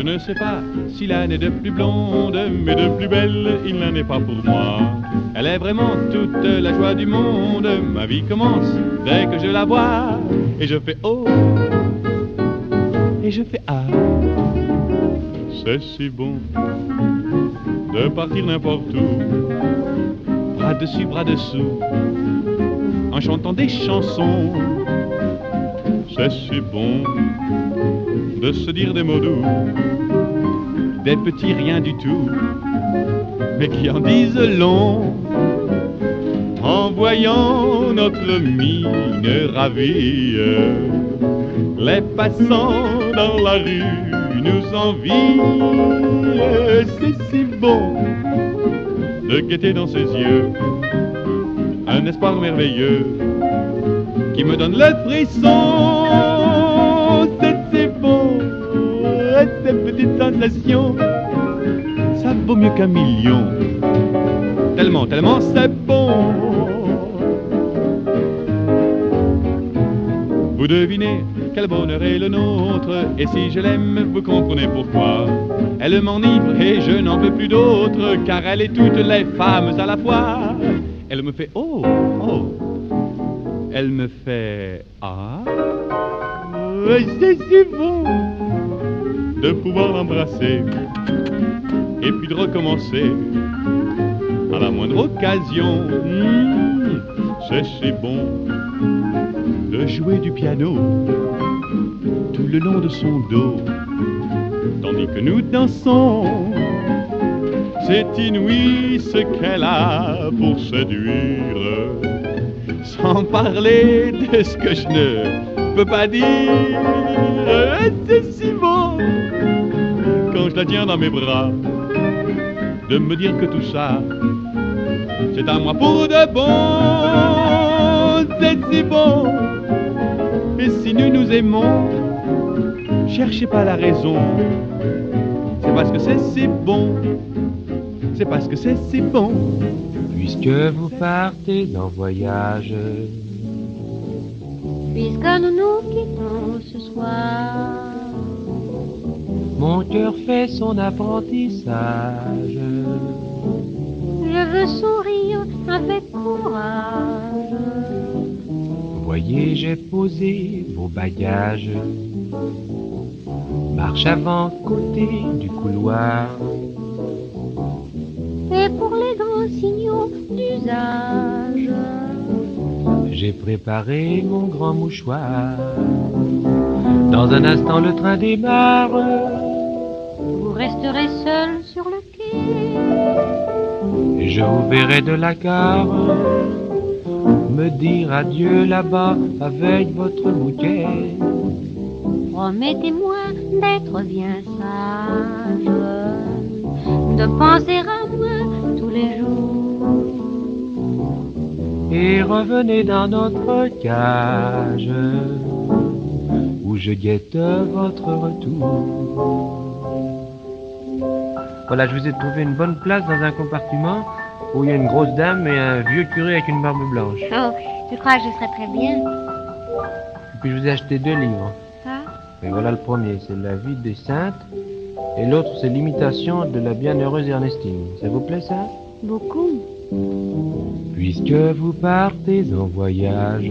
Je ne sais pas si l'âne est de plus blonde, mais de plus belle, il n'en est pas pour moi. Elle est vraiment toute la joie du monde. Ma vie commence dès que je la vois. Et je fais oh, et je fais ah. C'est si bon de partir n'importe où, bras dessus, bras dessous, en chantant des chansons. C'est si bon de se dire des mots doux, des petits riens du tout, mais qui en disent long. En voyant notre mine ravie, les passants dans la rue nous envient. C'est si bon de guetter dans ses yeux un espoir merveilleux qui me donne le frisson. C'est si bon, ces petites sensations, ça vaut mieux qu'un million. Tellement, tellement c'est bon. Vous devinez quel bonheur est le nôtre, et si je l'aime, vous comprenez pourquoi. Elle m'enivre et je n'en veux plus d'autre, car elle est toutes les femmes à la fois. Elle me fait oh, oh. Elle me fait ah. C'est si bon de pouvoir l'embrasser et puis de recommencer à la moindre occasion. C'est si bon de jouer du piano tout le long de son dos tandis que nous dansons. C'est inouï ce qu'elle a pour séduire, sans parler de ce que je ne peux pas dire. C'est si bon quand je la tiens dans mes bras de me dire que tout ça c'est à moi pour de bon. C'est si bon. Et si nous nous aimons, cherchez pas la raison. C'est parce que c'est si bon. C'est parce que c'est si bon. Puisque vous partez en voyage, puisque nous nous quittons ce soir, mon cœur fait son apprentissage. je veux sourire avec courage. Voyez, j'ai posé vos bagages. Marche avant côté du couloir. Et pour les grands signaux d'usage, j'ai préparé mon grand mouchoir. Dans un instant le train démarre. vous resterez seul sur le quai. Et je vous verrai de la gare me dire adieu là-bas avec votre bouquet. Promettez-moi d'être bien sage, de penser à moi tous les jours. Et revenez dans notre cage où je guette votre retour. Voilà, je vous ai trouvé une bonne place dans un compartiment où il y a une grosse dame et un vieux curé avec une barbe blanche. Oh, je crois que je serais très bien. Et puis je vous ai acheté 2 livres. Ça, Et voilà le premier, c'est La vie des saintes. Et l'autre, c'est L'imitation de la bienheureuse Ernestine. Ça vous plaît, ça? beaucoup. Puisque vous partez en voyage,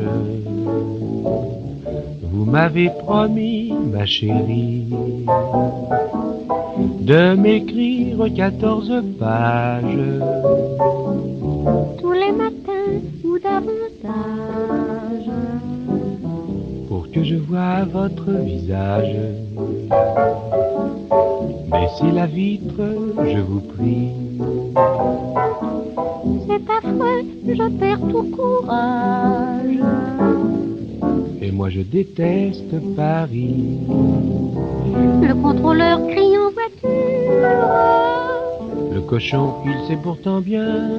vous m'avez promis, ma chérie, de m'écrire 14 pages. Tous les matins ou davantage. Pour que je voie votre visage. Baissez la vitre, je vous prie. C'est affreux, je perds tout courage. Et moi je déteste Paris. Le contrôleur crie en voiture. Le cochon, il sait pourtant bien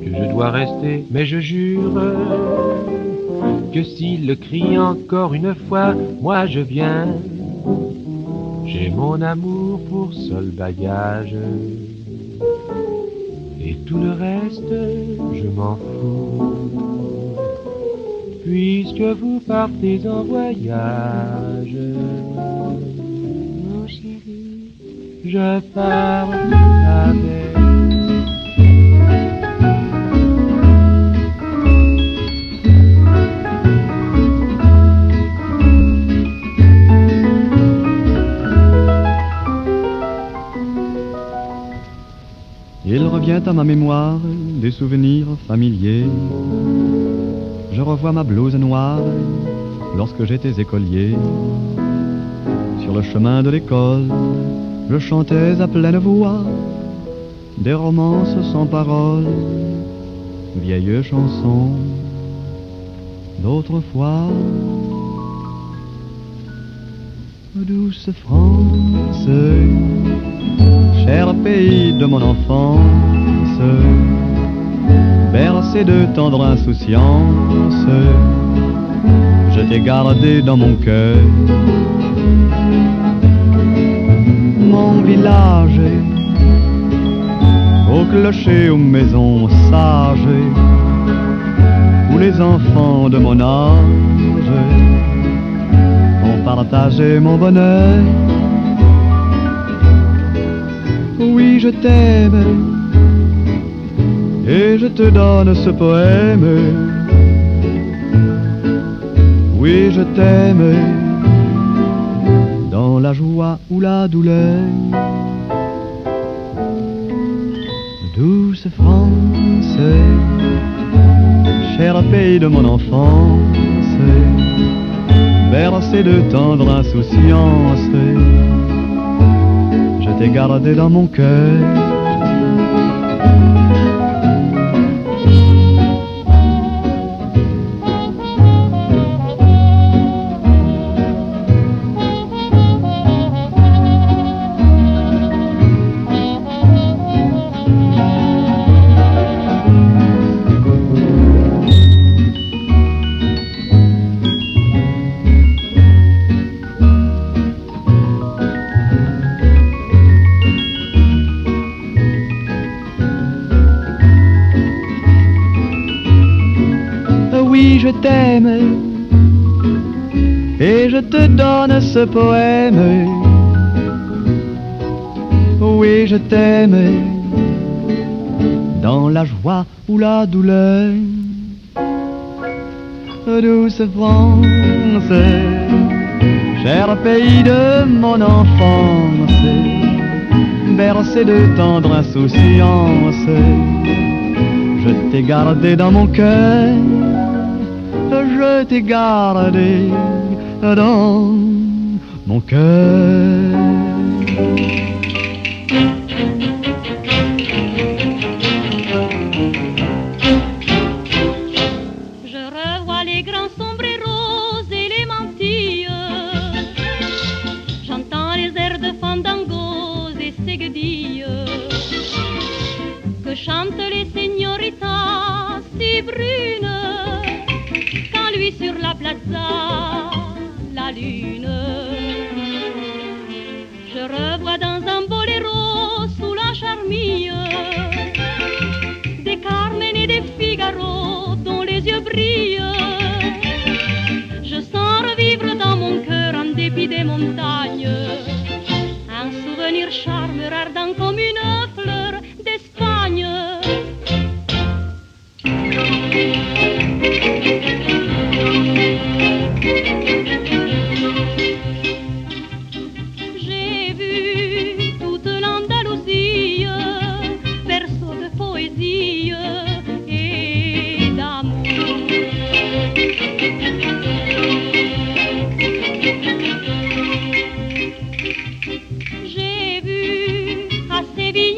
que je dois rester, mais je jure que s'il le crie encore une fois, moi je viens. J'ai mon amour pour seul bagage. Et tout le reste, je m'en fous. Puisque vous partez en voyage, je pars avec. Il revient à ma mémoire des souvenirs familiers. Je revois ma blouse noire lorsque j'étais écolier. Sur le chemin de l'école, je chantais à pleine voix des romances sans paroles, vieilles chansons d'autrefois. Douce France, cher pays de mon enfance, bercé de tendre insouciance, je t'ai gardé dans mon cœur. Mon village, au clocher, aux maisons sages, où les enfants de mon âge ont partagé mon bonheur. Oui, je t'aime, et je te donne ce poème. Oui, je t'aime, dans la joie ou la douleur. Douce France, cher pays de mon enfance, bercé de tendre insouciance, je t'ai gardé dans mon cœur. Oui, je t'aime, et je te donne ce poème. Oui, je t'aime, dans la joie ou la douleur. Douce France, cher pays de mon enfance, bercé de tendre insouciance, je t'ai gardé dans mon cœur. Je t'ai gardé dans mon cœur. Je revois les grands sombreros et les mantilles. J'entends les airs de fandangos et seguedilles que chantent les señoritas si brunes. Sur la plaza, la lune. Je revois dans un boléro sous la charmille des Carmen et des Figaro dont les yeux brillent. Je sens revivre dans mon cœur en dépit des montagnes un souvenir charmeur ardent comme une fleur d'Espagne. J'ai vu toute l'Andalousie, berceau de poésie et d'amour. J'ai vu à Séville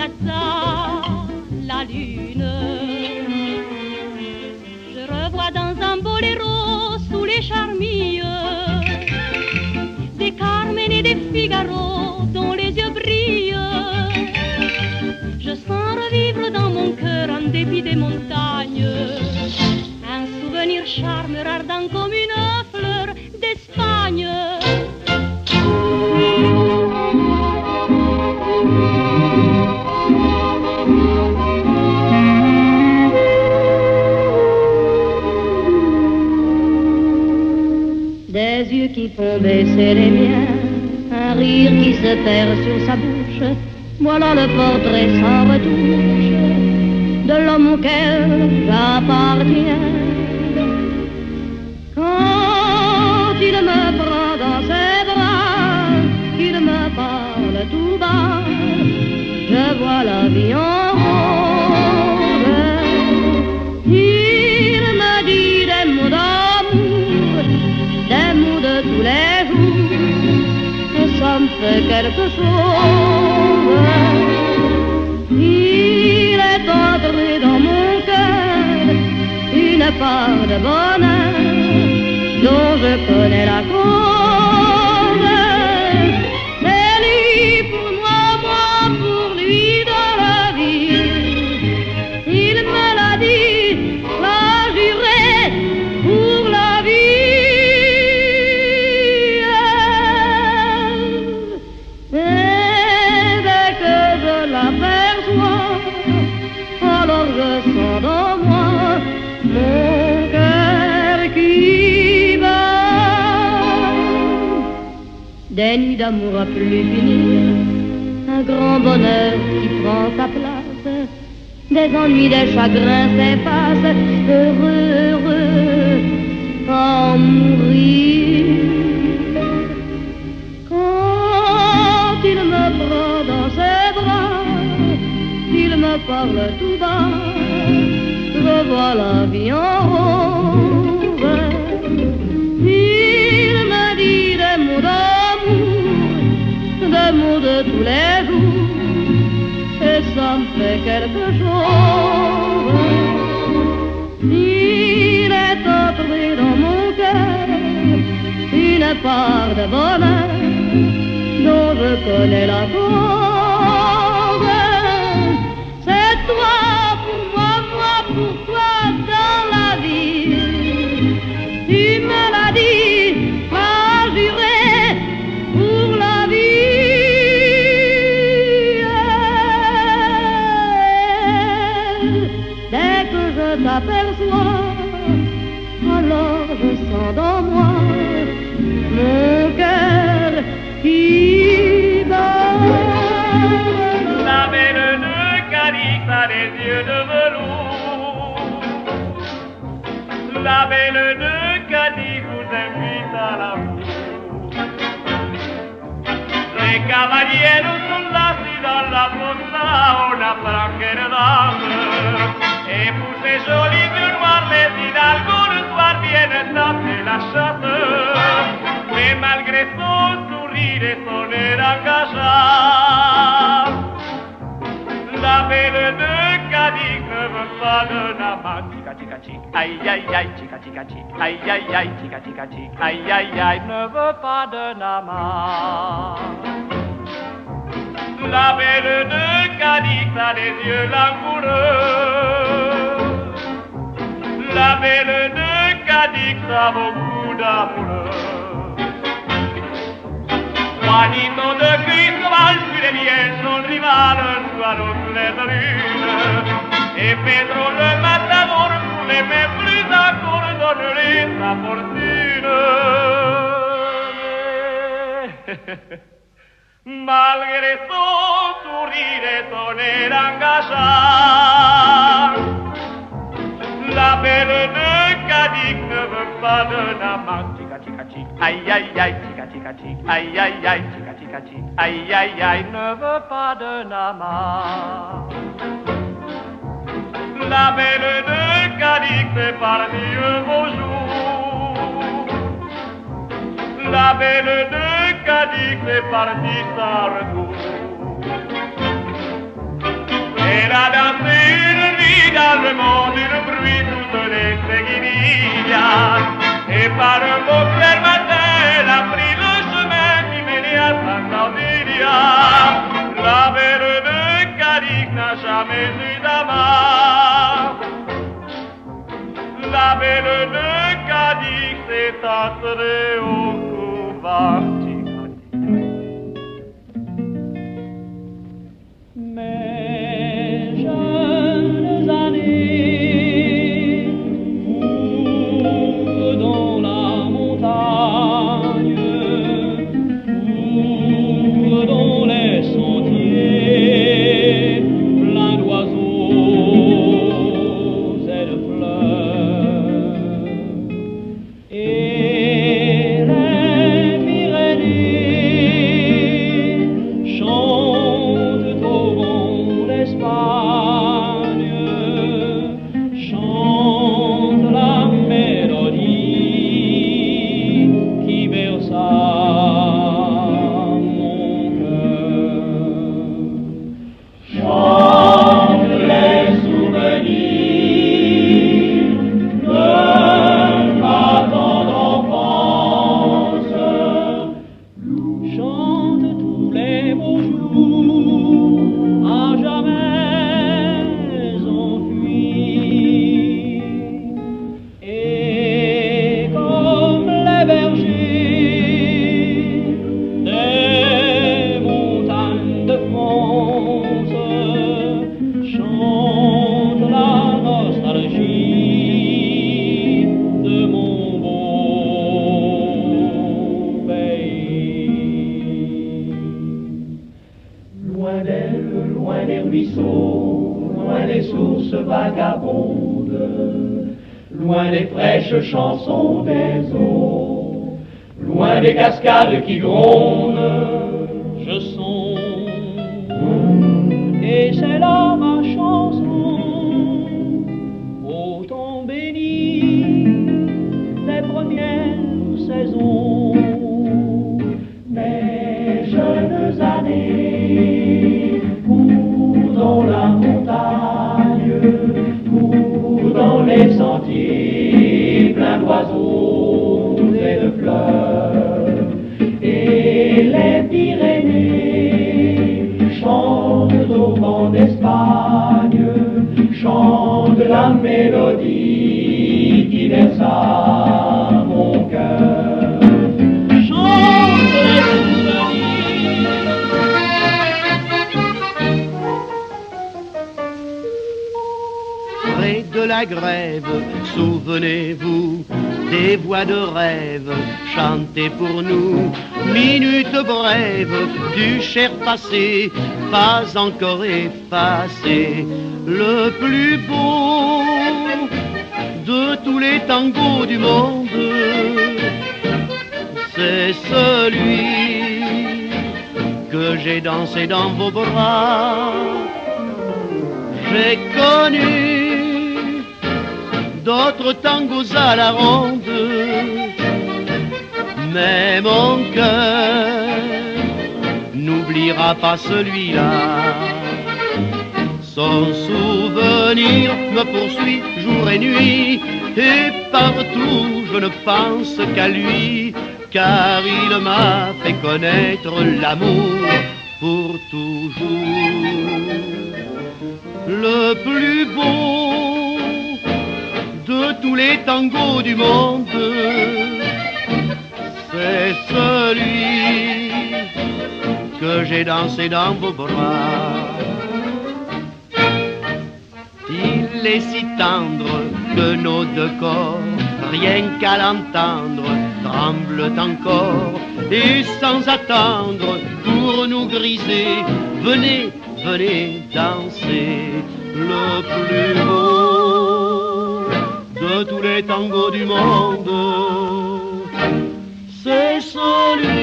ragazza la lune. Je revois dans un boléro sous les charmilles des Carmen et des Figaro dont les yeux brillent. Je sens revivre dans mon cœur en dépit des montagnes un souvenir charmeur ardent comme une fleur d'Espagne. Des yeux qui font baisser les miens, un rire qui se perd sur sa bouche, voilà le portrait sans retouche de l'homme auquel j'appartiens. Quand il me prend dans ses bras, qu'il me parle tout bas, je vois la vie en rose. Il me dit des mots d'amour, des mots de tous les jours, et ça me fait quelque chose. Il est entré dans mon cœur une part de bonheur dont je connais la cause. C'est lui pour moi, moi pour lui dans la vie. Il me l'a dit, l'a juré pour la vie. Et dès que je l'aperçois, alors je sens dans moi mon cœur qui bat. Des nuits d'amour à plus finir, un grand bonheur qui prend sa place, des ennuis, des chagrins s'effacent, heureux, heureux, en mourir. Quand il me prend dans ses bras, il me parle tout bas, je vois la vie en rose. Il me dit des mots d'amour, des mots de tous les jours, et ça me fait quelque chose. Il est entré dans mon cœur une part de bonheur dont je connais la cause. C'est toi pour moi, moi pour toi dans la vie. Tu me l'as dit, m'as juré pour la vie. Dès que je t'aperçois, alors je sens dans moi mon cœur qui bat. La belle de Cadix a les yeux de velours. La belle de Cadix vous invite à l'amour. Les cavaliers sont assis dans la fossa, on apprend quelle dame. Et pour ces jolis yeux noirs, les hidalgos le soir viennent taper la chasse. Mais malgré son sourire et son air engageant, la belle de Cadix ne veut pas de amant. Chica chica chic, aïe aïe aïe, chica chica chic, aïe aïe aïe, chica chica chic, aïe aïe aïe, ne veut pas de amant. La belle de Cadix a les yeux langoureux. La belle de Cadix a beaucoup d'amoureux. Juanito de Cristobal fut les miens, son rival, soit au clair de lune. Et Pedro le matador, pour l'aimer plus encore, donne-lui sa fortune. Malgré son sourire et son air engageant, la belle de Cadix ne veut pas d'un amant. Chica chica chic, aïe aïe aïe, chica chica chic, aïe aïe aïe, chica chica chic, aïe aïe aïe, ne veut pas d'un amant. La belle de Cadix est partie un beau jour. La belle de Cadix est partie sans retour. monde le bruit toutes les seguidilles. Et par un beau clair matin, elle a pris le chemin qui menait à Santa Odilia. La belle de Cadix n'a jamais eu d'amant. La belle de Cadix est entrée au couvent. Mes jeunes années courent dans la montagne, courent dans les sentiers pleins d'oiseaux et de fleurs. Et les Pyrénées chantent au vent d'Espagne, chantent la mélodie qui berça mon cœur. Chante les souvenirs de ma tendre enfance, chante tous les beaux jours à jamais enfuis. Et comme les bergers des montagnes de France chante la nostalgie de mon beau pays. Loin d'elle, loin des ruisseaux, loin des sources vagabondes, loin des fraîches chansons des eaux, loin des cascades qui grondent, je songe, et c'est là ma chanson, au temps béni des premières saisons. Mes jeunes années courent dans la montagne, courent dans les sentiers pleins d'oiseaux et de fleurs. Et les Pyrénées chantent au vent d'Espagne, chantent la mélodie qui berça mon cœur. Chante les souvenirs. Près de la grève, souvenez-vous des voix de rêve chantées pour nous, minutes brèves du cher passé, pas encore effacé, le plus beau de tous les tangos du monde, c'est celui que j'ai dansé dans vos bras. J'ai connu d'autres tangos à la ronde, mais mon cœur n'oubliera pas celui-là. Son souvenir me poursuit jour et nuit, et partout je ne pense qu'à lui, car il m'a fait connaître l'amour pour toujours. Le plus beau de tous les tangos du monde, c'est celui que j'ai dansé dans vos bras. Il est si tendre que nos deux corps, rien qu'à l'entendre, tremblent encore. Et sans attendre, pour nous griser, venez, venez danser. Le plus beau de tous les tangos du monde, c'est celui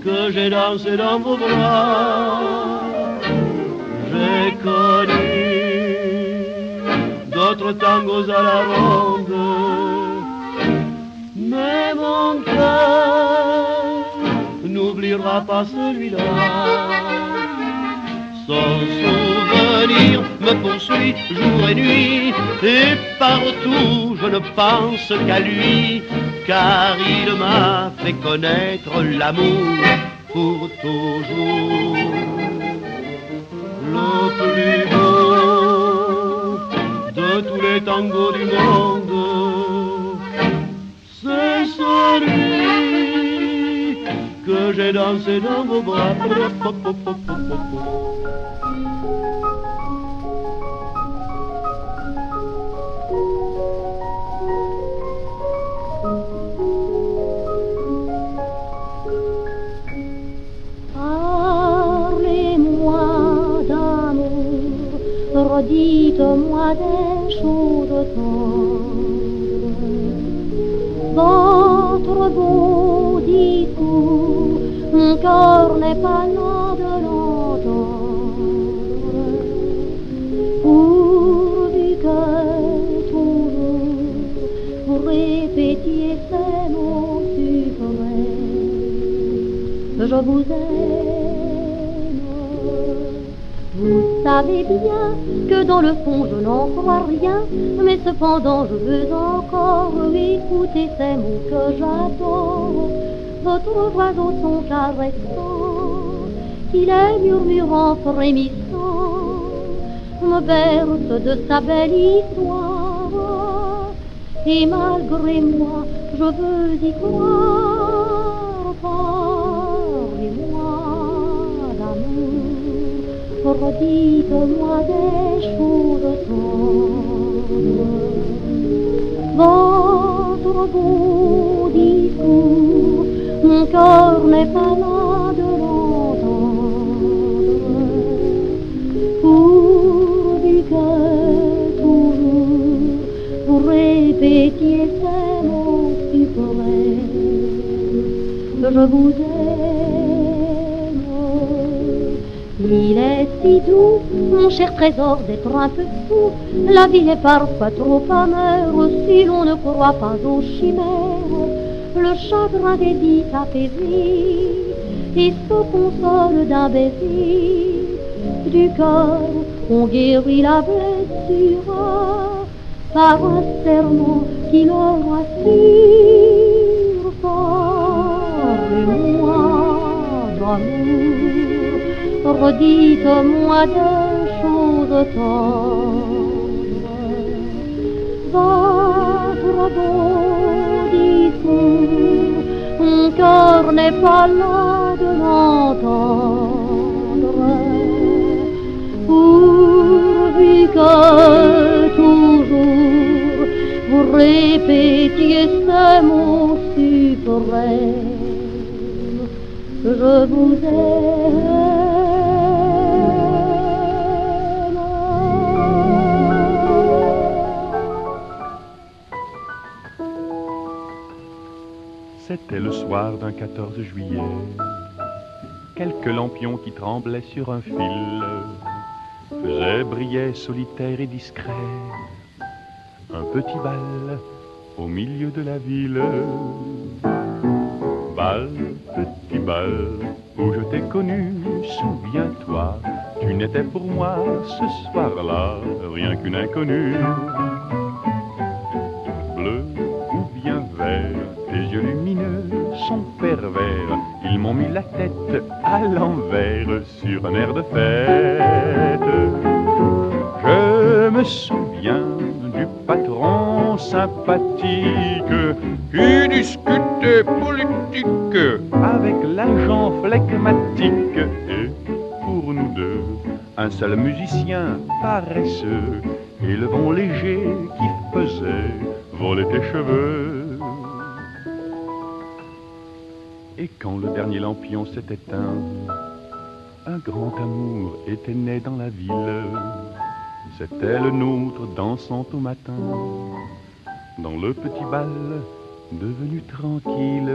que j'ai dansé dans vos bras. J'ai connu d'autres tangos à la ronde, mais mon cœur n'oubliera pas celui-là. Son souvenir me poursuit jour et nuit, et partout je ne pense qu'à lui, car il m'a fait connaître l'amour pour toujours. Le plus beau de tous les tangos du monde, c'est celui que j'ai dansé dans vos bras. Dites-moi des choses tendres, votre beau discours, mon cœur n'est pas là de l'entendre, pourvu que toujours vous répétiez ces mots suprêmes, je vous aime. Vous savez bien que dans le fond je n'en crois rien, mais cependant je veux encore écouter ces mots que j'adore. Votre voix au son caressant, qui les murmurant frémissant, me berce de sa belle histoire. Et malgré moi je veux y croire. Parlez-moi d'amour, redites-moi des choses tendres. Votre beau discours, mon cœur n'est pas là de l'entendre, pourvu que toujours vous répétiez ces mots suprêmes, je vous aime. Il est si doux, mon cher trésor, d'être un peu fou. La vie est parfois trop amère si l'on ne croit pas aux chimères. Le chagrin des vies apaisé et se console d'un baiser. Du cœur, on guérit la blessure par un serment qui le rassure. Parlez-moi d'amour, redites-moi des choses tendres. Votre beau discours, mon cœur n'est pas là de l'entendre, pourvu que toujours vous répétiez ces mots suprêmes, je vous aime. C'était le soir d'un 14 juillet. Quelques lampions qui tremblaient sur un fil faisaient briller solitaire et discret un petit bal au milieu de la ville. Bal, petit bal, où je t'ai connu, souviens-toi, tu n'étais pour moi ce soir-là rien qu'une inconnue. Bleu ou bien vert, tes yeux lumineux sont pervers, ils m'ont mis la tête à l'envers sur un air de fête. Je me souviens du patron sympathique qui discutait politique avec l'agent flegmatique. Et pour nous deux, un seul musicien paresseux et le vent léger qui faisait voler tes cheveux. Et quand le dernier lampion s'est éteint, un grand amour était né dans la ville. C'était le nôtre dansant au matin, dans le petit bal devenu tranquille.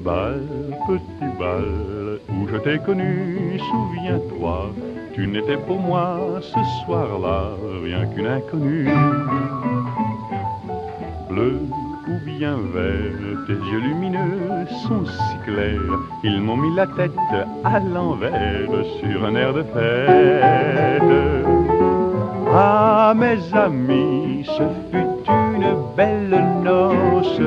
Bal, petit bal, où je t'ai connu, souviens-toi, tu n'étais pour moi ce soir-là rien qu'une inconnue. Bleu ou bien bien vert, tes yeux lumineux sont si clairs, ils m'ont mis la tête à l'envers sur un air de fête. Ah mes amis, ce fut une belle noce,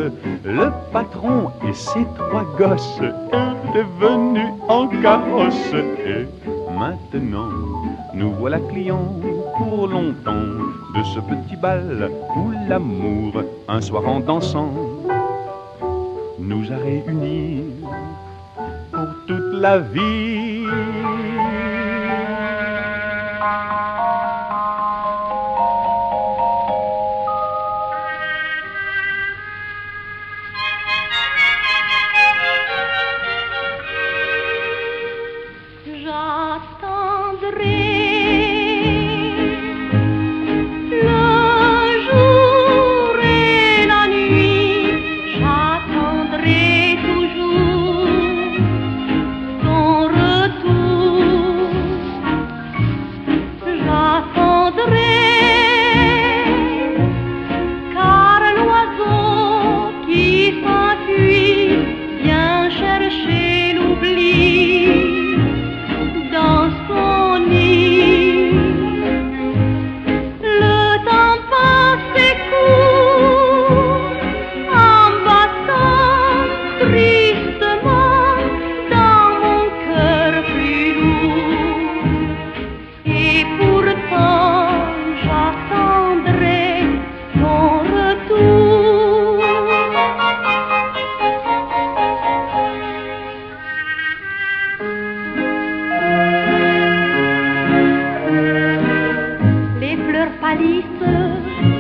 le patron et ses 3 gosses étaient venus en carrosse. Et maintenant, nous voilà clients pour longtemps de ce petit bal où l'amour, un soir en dansant, nous a réunis pour toute la vie.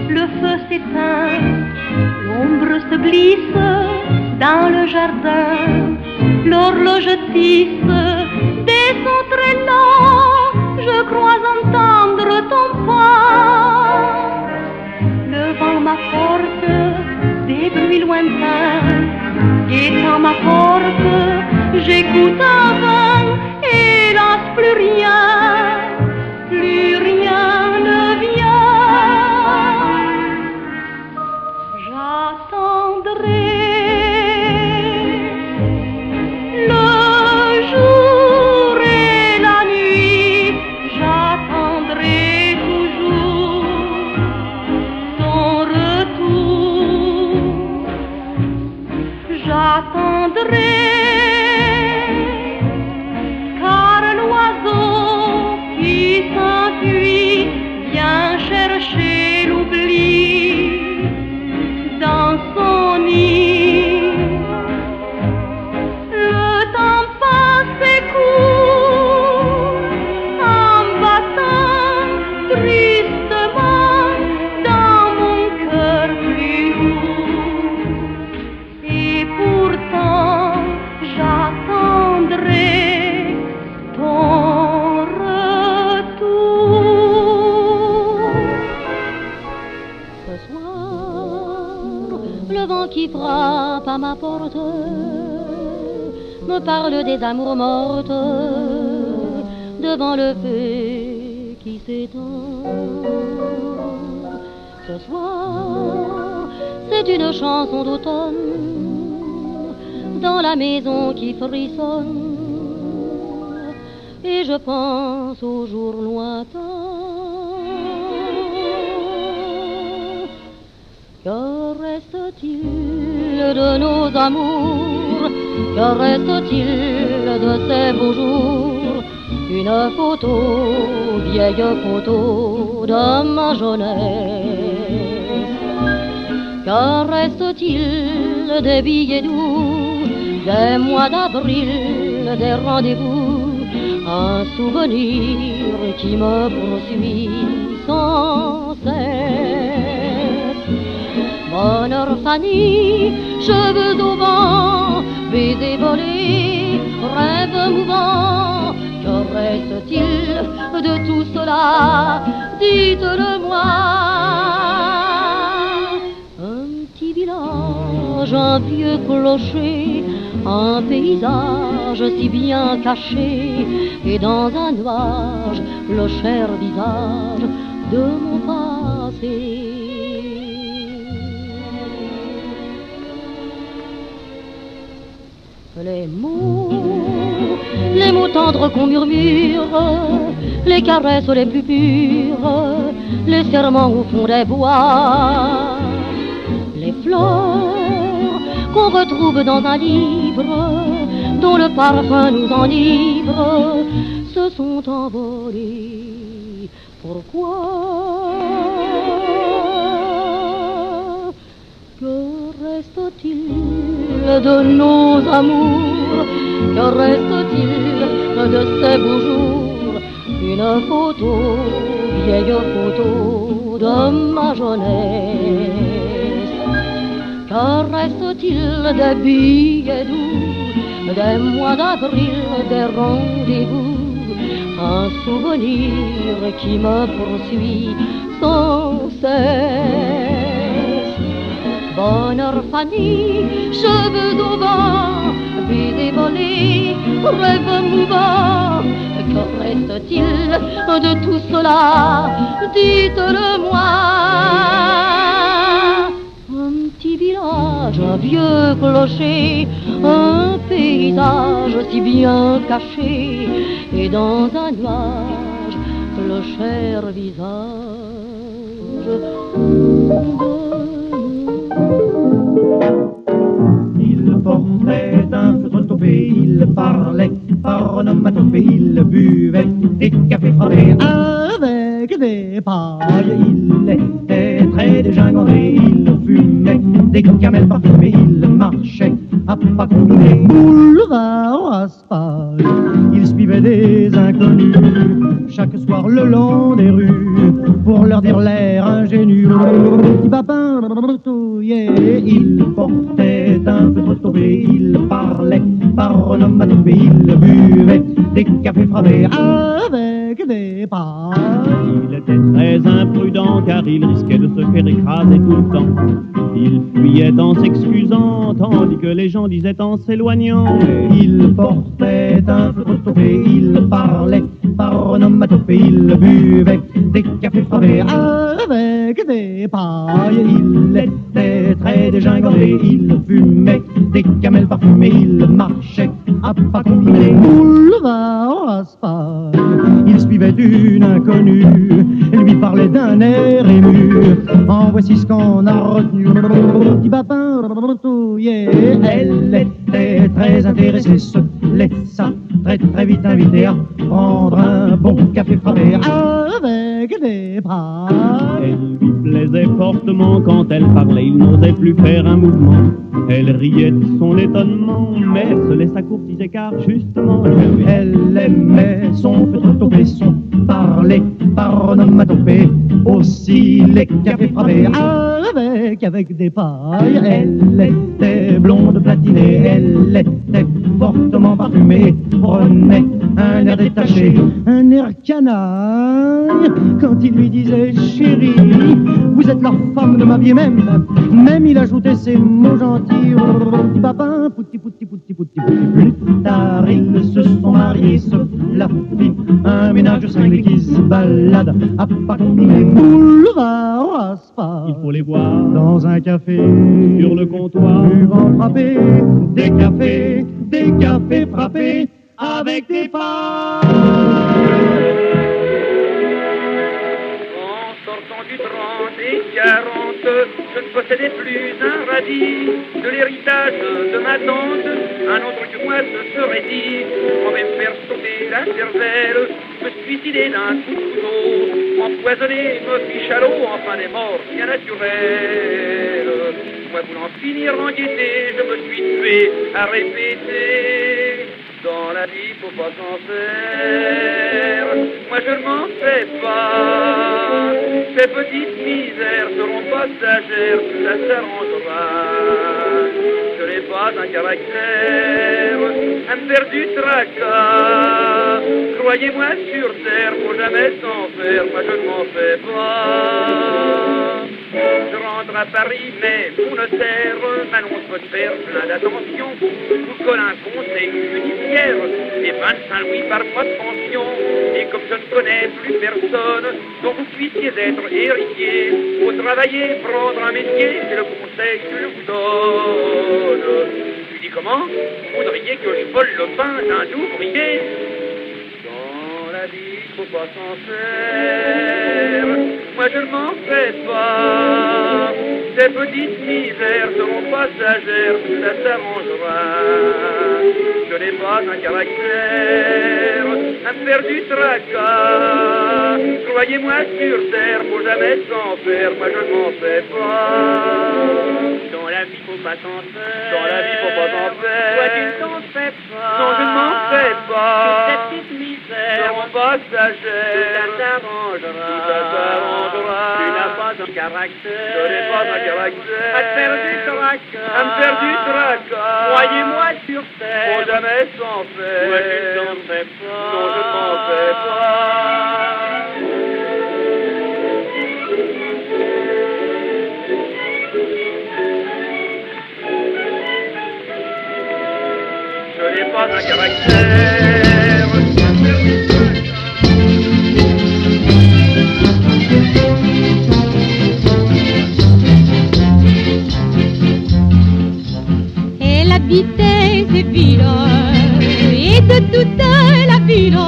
Le feu s'éteint, l'ombre se glisse dans le jardin, l'horloge tisse des sons très lents, je crois entendre ton pas. Devant ma porte, des bruits lointains, guettant ma porte, j'écoute un vin, hélas plus rien ne vient. J'attendrai le jour et la nuit, j'attendrai toujours ton retour. J'attendrai car l'oiseau qui s'enfuit vient chercher l'oubli dans son nid. Le temps passe et court en battant tristement dans mon cœur plus lourd. Et pourtant j'attendrai ton retour. Ce soir, le vent qui frappe à ma porte me parle des amours mortes devant le feu qui s'étend. Ce soir, c'est une chanson d'automne dans la maison qui frissonne, et je pense aux jours lointains. Que reste-t-il de nos amours? Que reste-t-il de ces beaux jours? Une photo, vieille photo de ma jeunesse. Que reste-t-il des billets doux, des mois d'avril, des rendez-vous? Un souvenir qui me poursuit sans cesse. Bonheur Fanny, cheveux au vent, baisers volés, rêves mouvants. Que reste-t-il de tout cela? Dites-le-moi. Un petit village, un vieux clocher, un paysage si bien caché, et dans un nuage le cher visage de mon passé. Les mots tendres qu'on murmure, les caresses les plus pures, les serments au fond des bois, les fleurs qu'on retrouve dans un livre, dont le parfum nous enivre, se sont envolés. Pourquoi? Que reste-t-il de nos amours? Que reste-t-il de ces beaux jours? Une photo, vieille photo de ma jeunesse. Que reste-t-il des billets doux, des mois d'avril, des rendez-vous? Un souvenir qui me poursuit sans cesse. Bonheur Fanny, cheveux au vent, baisers volés, rêves mouvants. Que reste-t-il de tout cela? Dites-le-moi. Un petit village, un vieux clocher, un paysage si bien caché, et dans un nuage, le cher visage Il portait un feutre topé, il parlait par onomatopée, il buvait des cafés frappés avec des pailles. Il était très dégingandé, il fumait des camels parfumés, il marchait à pas combinés, boulevard Raspail. Il suivait des inconnus chaque soir le long des rues pour leur dire l'air ingénu. Il portait un feutre topé, il parlait par onomatopée, il buvait des cafés frappés avec des pailles. Il était très imprudent car il risquait de se faire écraser tout le temps. Il fuyait en s'excusant tandis que les gens disaient en s'éloignant. Il portait un feutre topé, il parlait par onomatopée, il buvait des cafés frappés avec des pailles. Il était très dégingandé, il fumait des camels parfumés, il marchait à pas combinés, boulevard Raspail. Il suivait une inconnue, lui parlait d'un air ému. En voici ce qu'on a retenu. Elle était très intéressée, se laissa très très vite inviter à prendre un bon café frappé avec des pailles. Elle lui plaisait fortement quand elle parlait, il n'osait plus faire un mouvement. Elle riait de son étonnement, mais se laissa courtiser car justement elle aimait son feutre topé, son parler par onomatopée, aussi les cafés frappés avec des pailles. Elle était blonde platinée, elle était fortement parfumée, prenait un air détaché, un air canaille, quand il lui disait chérie, vous êtes la femme de ma vie. Même il ajoutait ces mots gentils, petit papin, pouti pouti pouti pouti pouti. Plus tard ils se sont mariés, cela fit un ménage cinglé qui se balade à pas combiner, boulevard Raspail. Il faut les voir dans un café, sur le comptoir, buvant frapper des cafés frappés avec des pailles. En sortant du 30 et 40, je ne possédais plus un radis de l'héritage de ma tante. Un autre que moi se serait dit, on va me faire sauter la cervelle, me suicider d'un coup de couteau, empoisonner, me fiche à l'eau, enfin des morts bien naturelles. Moi voulant finir en gaieté, je me suis tué à répéter. Dans la vie, faut pas s'en faire. Moi, je ne m'en fais pas. Ces petites misères seront passagères, tout ça s'arrangera. Je n'ai pas un caractère à me faire du tracas. Croyez-moi, sur terre, faut jamais s'en faire. Moi, je ne m'en fais pas. Je rentre à Paris, mais mon notaire m'annonce votre faire plein d'attention. Vous colle un conseil judiciaire et 25 louis par mois de pension. Et comme je ne connais plus personne dont vous puissiez être héritier, faut travailler, prendre un métier, c'est le conseil que je vous donne. Je lui dis Comment? Vous voudriez que je vole le pain d'un ouvrier? Dans la vie, faut pas s'en faire. Moi, je ne m'en fais pas. Ces petites misères seront passagères, ça s'arrangera. Je n'ai pas un caractère à me faire du tracas. Croyez-moi sur terre, faut jamais s'en faire. Moi, je ne m'en fais pas. Dans la vie, faut pas s'en faire. Dans la vie, faut pas s'en faire. Toi, tu ne t'en fais pas. Non, je ne m'en fais pas. Toutes ces petites misères seront passagères. Tout ça s'arrangera. Tout ça s'arrangera. Tu n'as pas un caractère. Je n'ai pas un caractère. À te faire du tracas. À me faire du tracas. Croyez-moi sur terre. Faut jamais s'en faire. Toi, tu ne t'en fais pas. Non, je ne m'en fais pas. Je n'ai pas un caractère. Elle habitait ces villes, et de toute la ville,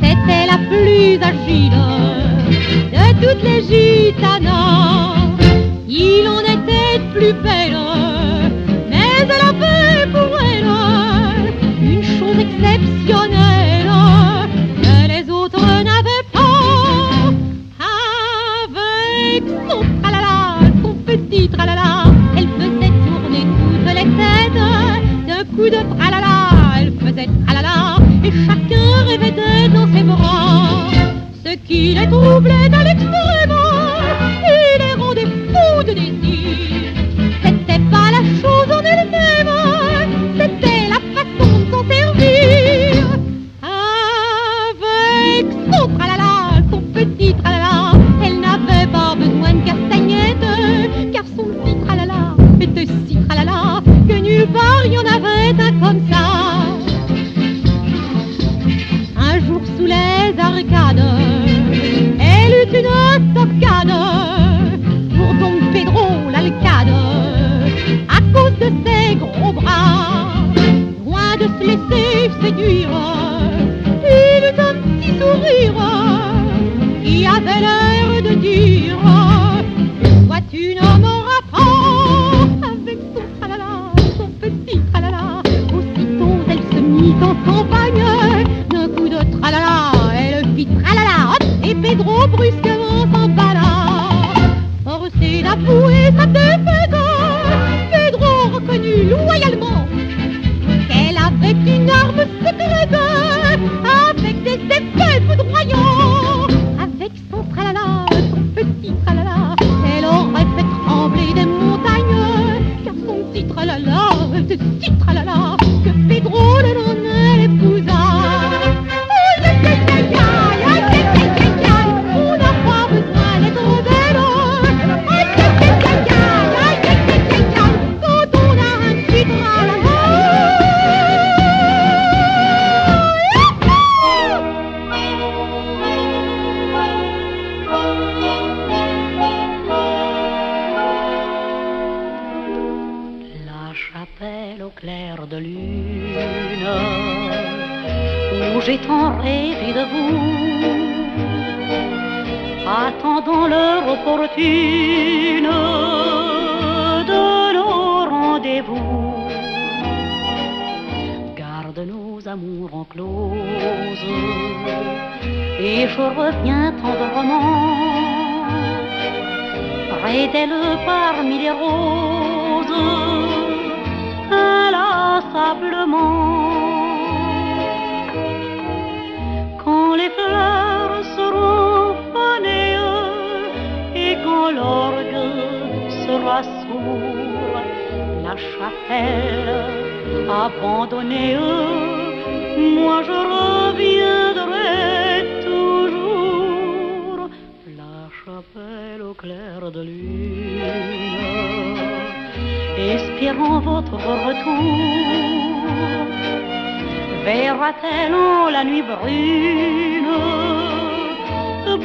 c'était la plus agile de toutes les gitanas. Il en était plus belle, mais elle avait pour elle une chose exceptionnelle que les autres n'avaient pas. Avec son tralala, son petit tralala, elle faisait tourner toutes les têtes. D'un coup de tralala, elle faisait tralala, et chacun rêvait d'être dans ses bras. Ce qui les troublait à l'extrême et les rendait fous de désir, c'était pas la chose en elle-même, c'était la façon de s'en servir. Avec son tralala, son petit tralala, elle n'avait pas besoin de castagnettes, car son petit tralala était si tralala que nulle part il y en avait un comme ça. Un jour sous les arcades, elle eut une toccade pour Don Pedro l'Alcade, à cause de ses gros bras. Loin de se laisser séduire, il eut un petit sourire qui avait l'air de dire: sois tu ne m'auras pas. Avec son tralala, son petit tralala, aussitôt elle se mit en campagne. D'un coup de tralala, elle fit tralala, hop, et Pedro brusquement s'emballa. Forcé d'avouer sa défaite, Pedro reconnut loyalement qu'elle avait une arme secrète, avec des effets foudroyants. Avec son tralala, son petit tralala, elle aurait fait trembler des montagnes, car son petit tralala était si tralala que Pedro le lendemain l'épousa. On n'a pas besoin d'être belle, quand on a un petit tralala. La chapelle au clair de lune, où j'ai tant rêvé de vous, attendant l'heure opportune de nos rendez-vous. Garde nos amours en close, et je reviens tendrement près d'elle parmi les roses, inlassablement. Quand les fleurs seront fanées et quand l'orgue sera sourd, la chapelle abandonnée, moi je reviendrai toujours. La chapelle au clair de lune, espérant votre retour, verra-t-elle en la nuit brune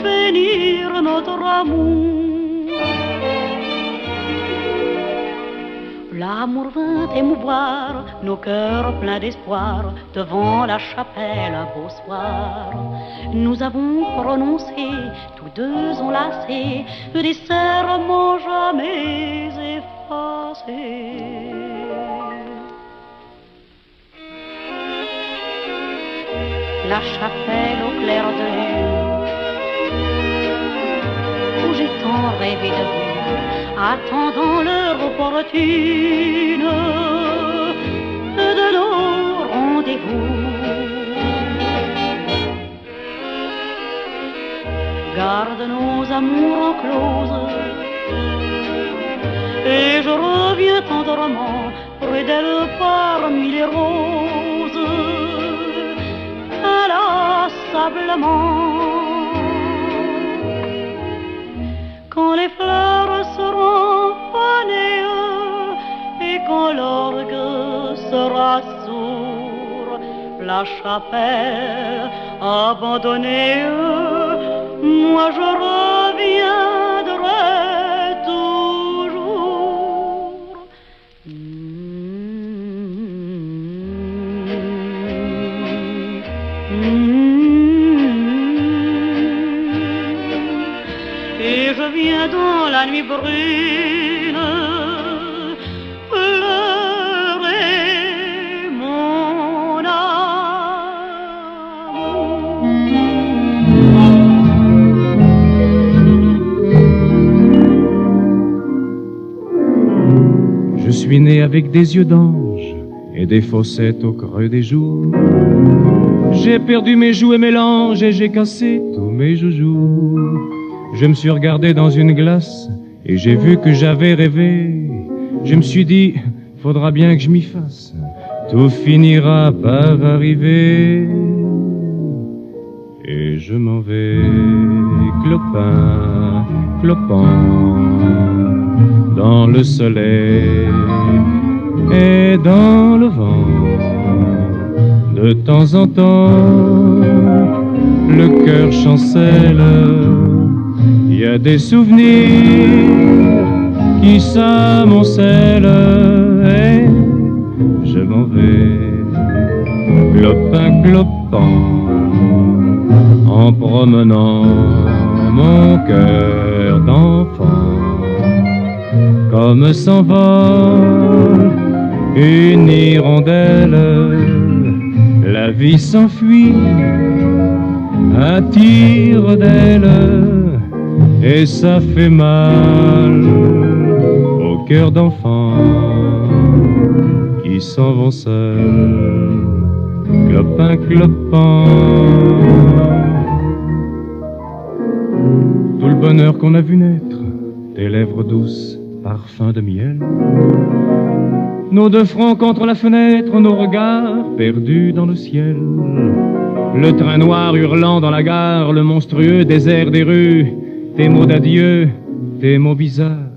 bénir notre amour? l'amour vint émouvoir nos cœurs pleins d'espoir devant la chapelle un beau soir. Nous avons prononcé, tous deux enlacés, des serments jamais effacés. La chapelle au clair de lune, où j'ai tant rêvé de vous, attendant l'heure opportune de nos rendez-vous. Garde nos amours en close, et je reviens tendrement près d'elle parmi les roses, inlassablement. Quand les fleurs seront fanées et quand l'orgue sera sourd, la chapelle abandonnée, moi je reviendrai toujours. Et je viens dans la nuit brune pleurer mon Je suis né avec des yeux d'ange et des fossettes au creux des joues. J'ai perdu mes joues et mes langes et j'ai cassé tous mes joujoux. Je me suis regardé dans une glace et j'ai vu que j'avais rêvé. Je me suis dit, faudra bien que je m'y fasse, tout finira par arriver. Et je m'en vais, clopin, clopant, dans le soleil et dans le vent. De temps en temps, le cœur chancelle. Il y a des souvenirs qui s'amoncellent et je m'en vais, clopin, clopant, en promenant mon cœur d'enfant. Comme s'envole une hirondelle, la vie s'enfuit à tire d'aile. Et ça fait mal au cœur d'enfants qui s'en vont seuls, clopin, clopin. Tout le bonheur qu'on a vu naître, tes lèvres douces, parfum de miel, nos deux fronts contre la fenêtre, nos regards perdus dans le ciel, le train noir hurlant dans la gare, le monstrueux désert des rues, tes mots d'adieu, tes mots bizarres.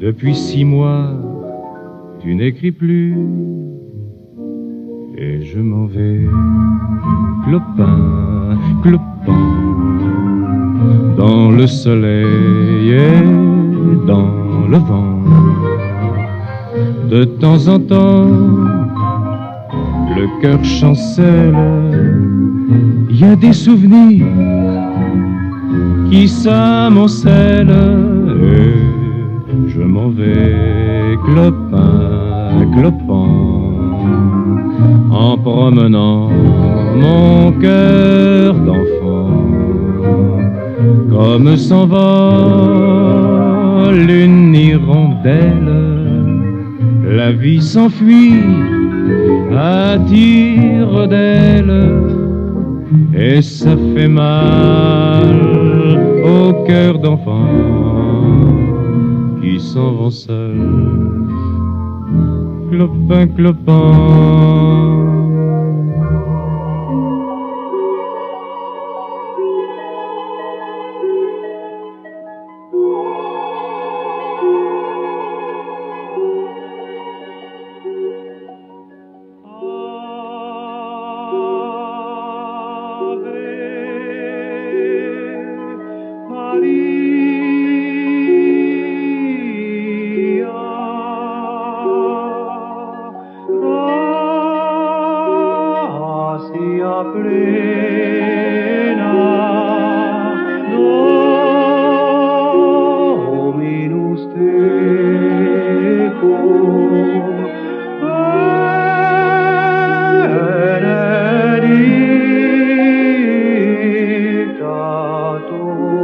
Depuis 6 mois, tu n'écris plus. Et je m'en vais, clopin, clopin, dans le soleil et dans le vent. De temps en temps, le cœur chancelle. Il y a des souvenirs qui s'amoncellent. Et je m'en vais, clopin, clopant, en promenant mon cœur d'enfant. Comme s'envole une hirondelle, la vie s'enfuit à tire d'aile. Et ça fait mal au cœur d'enfant qui s'en vont seuls, clopin, clopin. château.